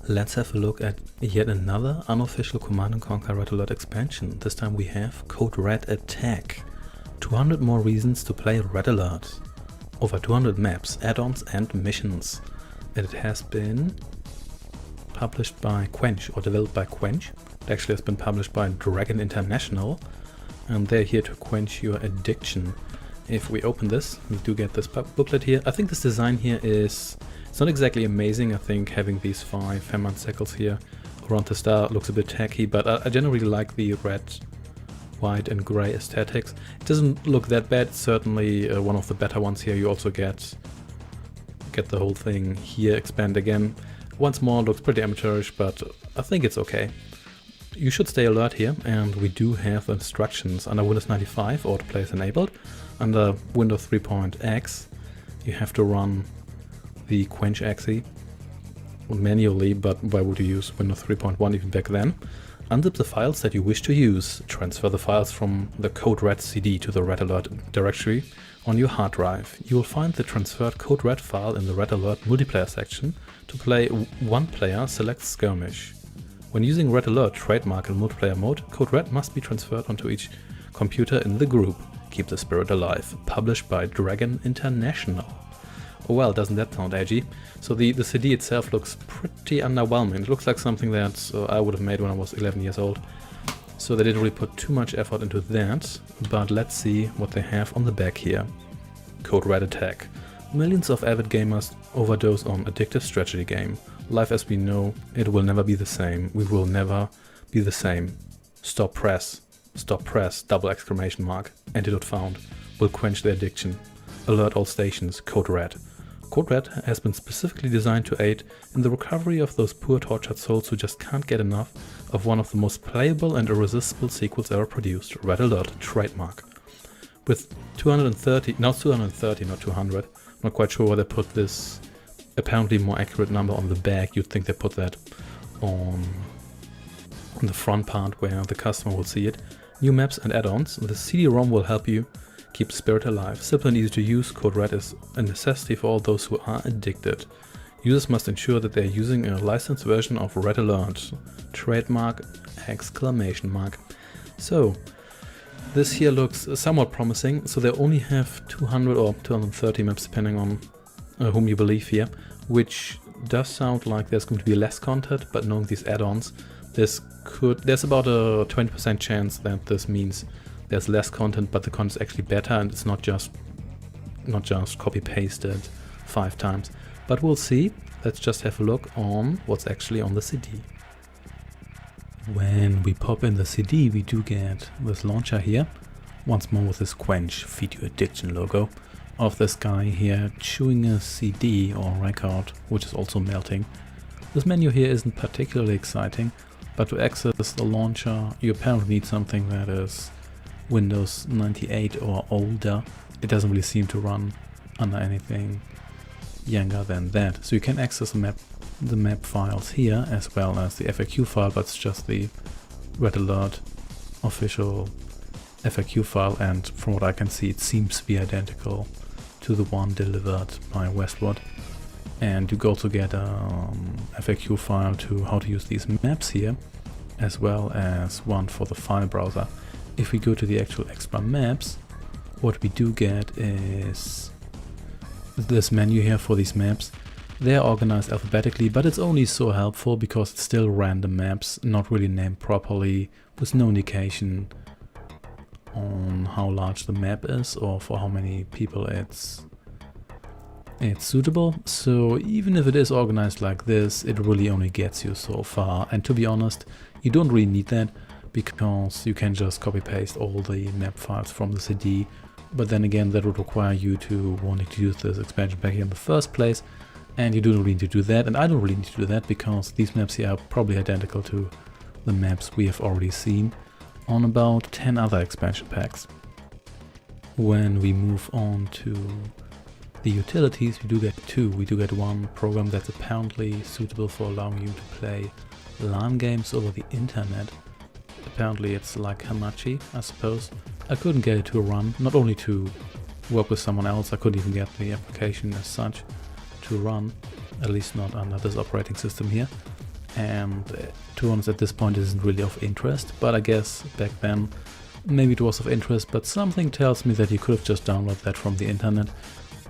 Let's have a look at yet another unofficial Command & Conquer Red Alert expansion. This time we have Code Red Attack. 200 more reasons to play Red Alert. Over 200 maps, add-ons and missions. And it has been published by Quench, or developed by Quench. It actually has been published by Dragon International. And they're here to quench your addiction. If we open this, we do get this booklet here. I think this design here is... It's not exactly amazing. I think having these 5 Hammond circles here around the star looks a bit tacky, but I generally like the red, white and gray aesthetics. It doesn't look that bad. It's certainly one of the better ones here. You also get the whole thing here expand again. Once more, looks pretty amateurish, but I think it's okay. You should stay alert here, and we do have instructions. Under Windows 95, autoplay is enabled. Under Windows 3.x, you have to run the Quench exe manually, but why would you use Windows 3.1 even back then? Unzip the files that you wish to use. Transfer the files from the Code Red CD to the Red Alert directory on your hard drive. You will find the transferred Code Red file in the Red Alert multiplayer section. To play one player, select Skirmish. When using Red Alert trademark in multiplayer mode, Code Red must be transferred onto each computer in the group. Keep the spirit alive. Published by Dragon International. Well, doesn't that sound edgy? So the CD itself looks pretty underwhelming. It looks like something that I would have made when I was 11 years old. So they didn't really put too much effort into that, but let's see what they have on the back here. Code Red Attack. Millions of avid gamers overdose on addictive strategy game. Life as we know, it will never be the same. We will never be the same. Stop press, double exclamation mark. Antidote found. Will quench the addiction. Alert all stations, Code Red. Code Red has been specifically designed to aid in the recovery of those poor tortured souls who just can't get enough of one of the most playable and irresistible sequels ever produced, Red Alert trademark. With 230, now 230, not 200, I'm not quite sure why they put this apparently more accurate number on the back. You'd think they put that on the front part where the customer will see it. New maps and add-ons. The CD-ROM will help you keep spirit alive. Simple and easy to use, Code Red is a necessity for all those who are addicted. Users must ensure that they are using a licensed version of Red Alert. Trademark, exclamation mark. So, this here looks somewhat promising. So they only have 200 or 230 maps depending on whom you believe here, which does sound like there's going to be less content, but knowing these add-ons, there's about a 20% chance that this means there's less content, but the content is actually better and it's not just copy pasted 5 times. But we'll see. Let's just have a look on what's actually on the CD. When we pop in the CD, we do get this launcher here. Once more with this Quench Feed Your Addiction logo of this guy here chewing a CD or record, which is also melting. This menu here isn't particularly exciting, but to access the launcher, you apparently need something that is Windows 98 or older. It doesn't really seem to run under anything younger than that. So you can access the map files here as well as the FAQ file, but it's just the Red Alert official FAQ file, and from what I can see it seems to be identical to the one delivered by Westwood. And you also get a FAQ file to how to use these maps here, as well as one for the file browser. If we go to the actual extra maps, what we do get is this menu here for these maps. They are organized alphabetically, but it's only so helpful because it's still random maps, not really named properly, with no indication on how large the map is or for how many people it's suitable. So even if it is organized like this, it really only gets you so far. And to be honest, you don't really need that, because you can just copy paste all the map files from the CD, but then again that would require you to wanting to use this expansion pack here in the first place, and you don't really need to do that, and I don't really need to do that because these maps here are probably identical to the maps we have already seen on about 10 other expansion packs. When we move on to the utilities, we do get 2. We do get one program that's apparently suitable for allowing you to play LAN games over the internet. Apparently it's like Hamachi, I suppose. I couldn't get it to run, not only to work with someone else, I couldn't even get the application as such to run, at least not under this operating system here. and to be honest, at this point it isn't really of interest, but I guess back then maybe it was of interest, but something tells me that you could have just downloaded that from the internet.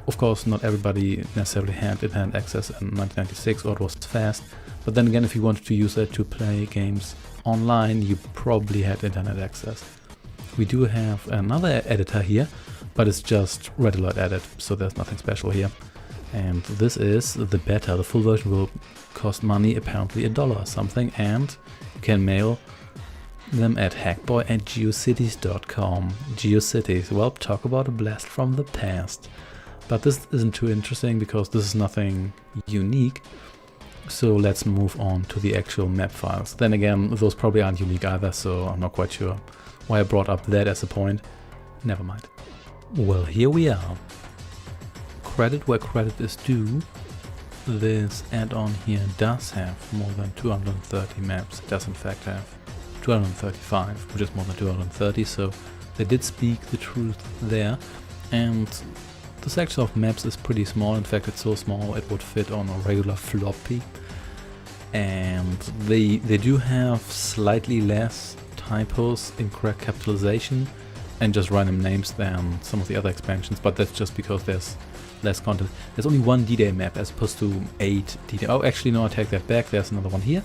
Of course, not everybody necessarily had internet access in 1996 or it was fast, but then again, if you wanted to use that to play games online, you probably had internet access. We do have another editor here, but it's just Red Alert edit, so there's nothing special here. And this is the beta. The full version will cost money, apparently $1 or something, and you can mail them at hackboy@geocities.com. GeoCities, well, talk about a blast from the past. But this isn't too interesting because this is nothing unique. So let's move on to the actual map files. Then again, those probably aren't unique either, so I'm not quite sure why I brought up that as a point. Never mind. Well, here we are. Credit where credit is due. This add-on here does have more than 230 maps. It does in fact have 235, which is more than 230, so they did speak the truth there. And the section of maps is pretty small. In fact, it's so small it would fit on a regular floppy. And they do have slightly less typos, incorrect capitalization, and just random names than some of the other expansions, but that's just because there's less content. There's only one D-Day map as opposed to 8 D-Day. Oh, actually no, I take that back. There's another one here.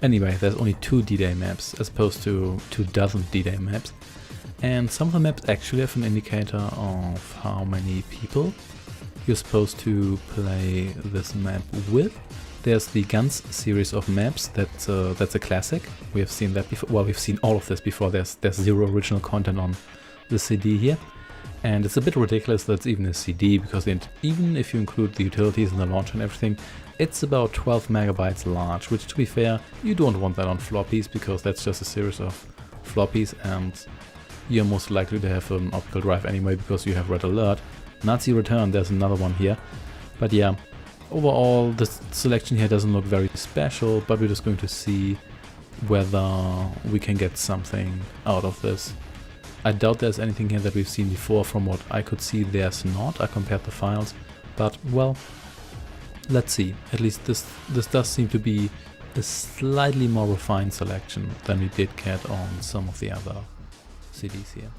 Anyway, there's only 2 D-Day maps as opposed to 24 D-Day maps. And some of the maps actually have an indicator of how many people you're supposed to play this map with. There's the Guns series of maps. That's a classic. We have seen that before. Well, we've seen all of this before. There's 0 original content on the CD here. And it's a bit ridiculous that it's even a CD, because even if you include the utilities and the launcher and everything, it's about 12 megabytes large, which, to be fair, you don't want that on floppies, because that's just a series of floppies, and you're most likely to have an optical drive anyway, because you have Red Alert. Nazi Return, there's another one here. But yeah, overall, this selection here doesn't look very special, but we're just going to see whether we can get something out of this. I doubt there's anything here that we've seen before. From what I could see, there's not. I compared the files, but well, let's see. At least this does seem to be a slightly more refined selection than we did get on some of the other CDs here.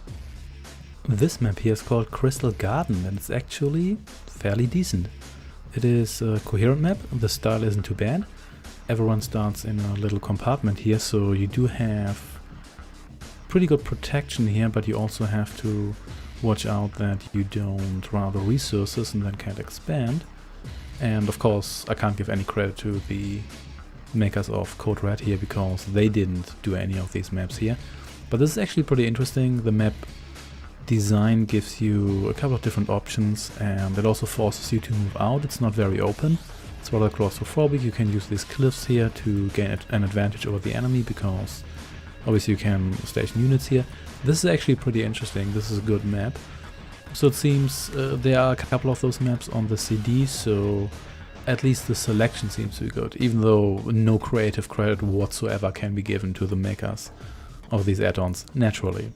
This map here is called Crystal Garden, and it's actually fairly decent. It is a coherent map. The style isn't too bad. Everyone starts in a little compartment here, so you do have pretty good protection here, but you also have to watch out that you don't run out of resources and then can't expand. And of course, I can't give any credit to the makers of Code Red here, because they didn't do any of these maps here. But this is actually pretty interesting. The map design gives you a couple of different options, and it also forces you to move out. It's not very open. It's rather claustrophobic. You can use these cliffs here to gain an advantage over the enemy, because obviously you can station units here. This is actually pretty interesting. This is a good map. So it seems there are a couple of those maps on the CD, so at least the selection seems to be good, even though no creative credit whatsoever can be given to the makers of these add-ons, naturally.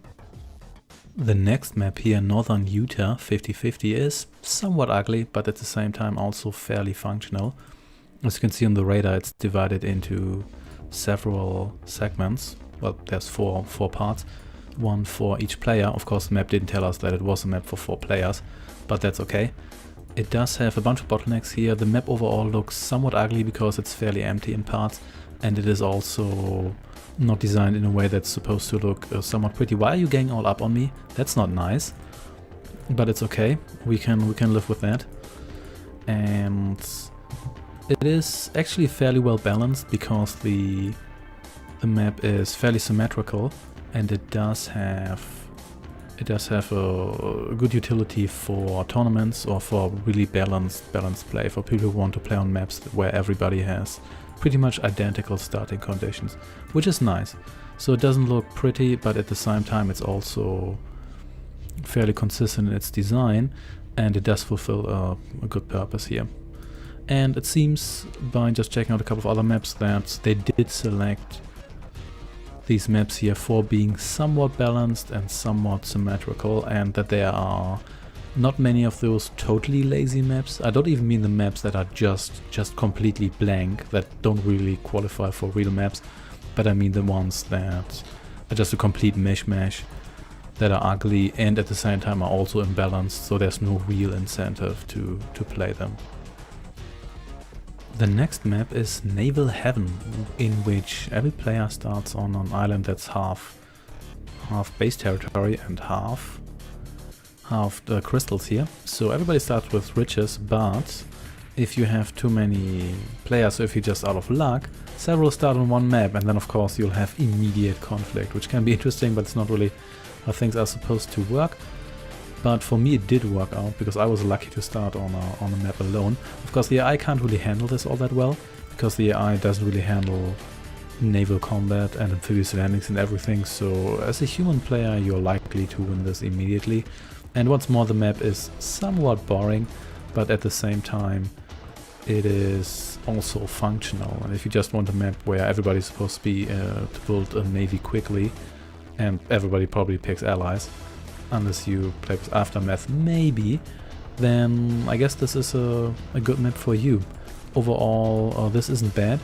The next map here, Northern Utah 50/50, is somewhat ugly, but at the same time also fairly functional. As you can see on the radar, it's divided into several segments. Well, there's four parts, one for each player. Of course, the map didn't tell us that it was a map for 4 players, but that's okay. It does have a bunch of bottlenecks here. The map overall looks somewhat ugly because it's fairly empty in parts, and it is also not designed in a way that's supposed to look somewhat pretty. Why are you gang all up on me? That's not nice, but it's okay. We can live with that. And it is actually fairly well balanced, because the map is fairly symmetrical, and it does have a good utility for tournaments or for really balanced play, for people who want to play on maps where everybody has pretty much identical starting conditions, which is nice. So it doesn't look pretty, but at the same time it's also fairly consistent in its design, and it does fulfill a good purpose here. And it seems, by just checking out a couple of other maps, that they did select these maps here for being somewhat balanced and somewhat symmetrical, and that they are Not many of those totally lazy maps. I don't even mean the maps that are just completely blank, that don't really qualify for real maps, but I mean the ones that are just a complete mishmash, that are ugly and at the same time are also imbalanced, so there's no real incentive to play them. The next map is Naval Heaven, in which every player starts on an island that's half base territory and half the crystals here. So everybody starts with riches, but if you have too many players, so if you're just out of luck, several start on one map, and then of course you'll have immediate conflict, which can be interesting, but it's not really how things are supposed to work. But for me it did work out, because I was lucky to start on a map alone. Of course the AI can't really handle this all that well, because the AI doesn't really handle naval combat and amphibious landings and everything, so as a human player you're likely to win this immediately. And once more, the map is somewhat boring, but at the same time it is also functional. And if you just want a map where everybody's supposed to be to build a navy quickly, and everybody probably picks allies, unless you play with Aftermath maybe, then I guess this is a good map for you. Overall, this isn't bad,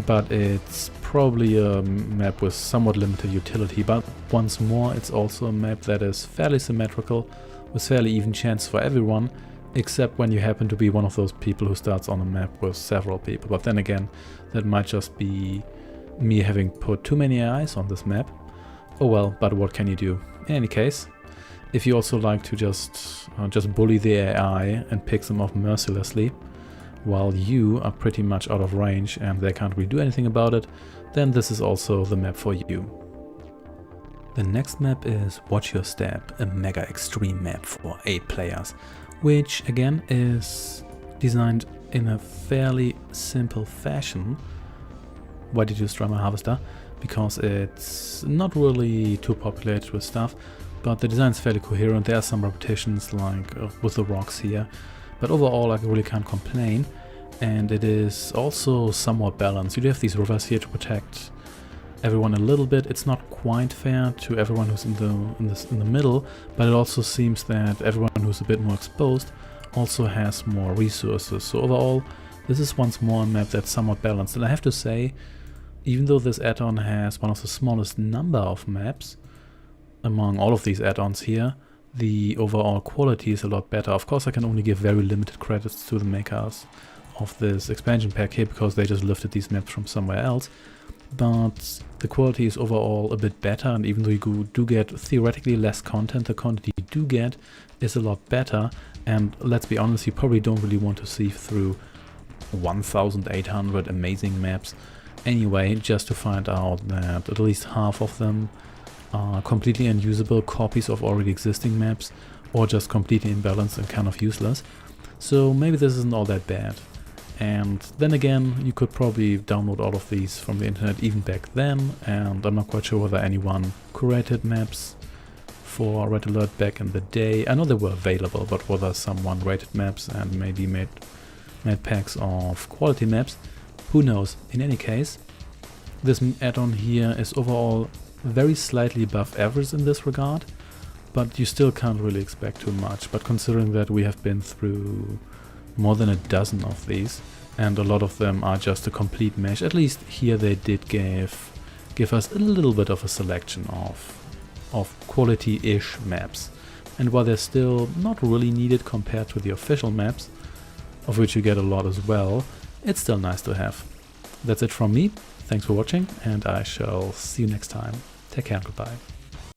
but it's probably a map with somewhat limited utility. But once more, it's also a map that is fairly symmetrical, with fairly even chance for everyone, except when you happen to be one of those people who starts on a map with several people. But then again, that might just be me having put too many eyes on this map. Oh well, but what can you do? In any case, if you also like to just bully the AI and pick them off mercilessly, while you are pretty much out of range and they can't really do anything about it, then this is also the map for you. The next map is Watch Your Step, a mega extreme map for 8 players, which again is designed in a fairly simple fashion. Why did you use Drummer Harvester? Because it's not really too populated with stuff, but the design is fairly coherent. There are some repetitions like with the rocks here, but overall I really can't complain, and it is also somewhat balanced. You do have these rivers here to protect everyone a little bit. It's not quite fair to everyone who's in the middle, but it also seems that everyone who's a bit more exposed also has more resources. So overall, this is once more a map that's somewhat balanced. And I have to say, even though this add-on has one of the smallest number of maps among all of these add-ons here, the overall quality is a lot better. Of course, I can only give very limited credits to the makers of this expansion pack here, because they just lifted these maps from somewhere else. But the quality is overall a bit better, and even though you do get theoretically less content, the content you do get is a lot better. And let's be honest, you probably don't really want to sieve through 1,800 amazing maps anyway, just to find out that at least half of them are completely unusable copies of already existing maps, or just completely imbalanced and kind of useless. So maybe this isn't all that bad. And then again, you could probably download all of these from the internet even back then, and I'm not quite sure whether anyone curated maps for Red Alert back in the day. I know they were available, but whether someone rated maps and maybe made packs of quality maps, who knows. In any case, this add-on here is overall very slightly above average in this regard, but you still can't really expect too much. But considering that we have been through more than a dozen of these, and a lot of them are just a complete mesh, at least here they did give us a little bit of a selection of quality-ish maps. And while they're still not really needed compared to the official maps, of which you get a lot as well, it's still nice to have. That's it from me. Thanks for watching, and I shall see you next time. Take care and goodbye.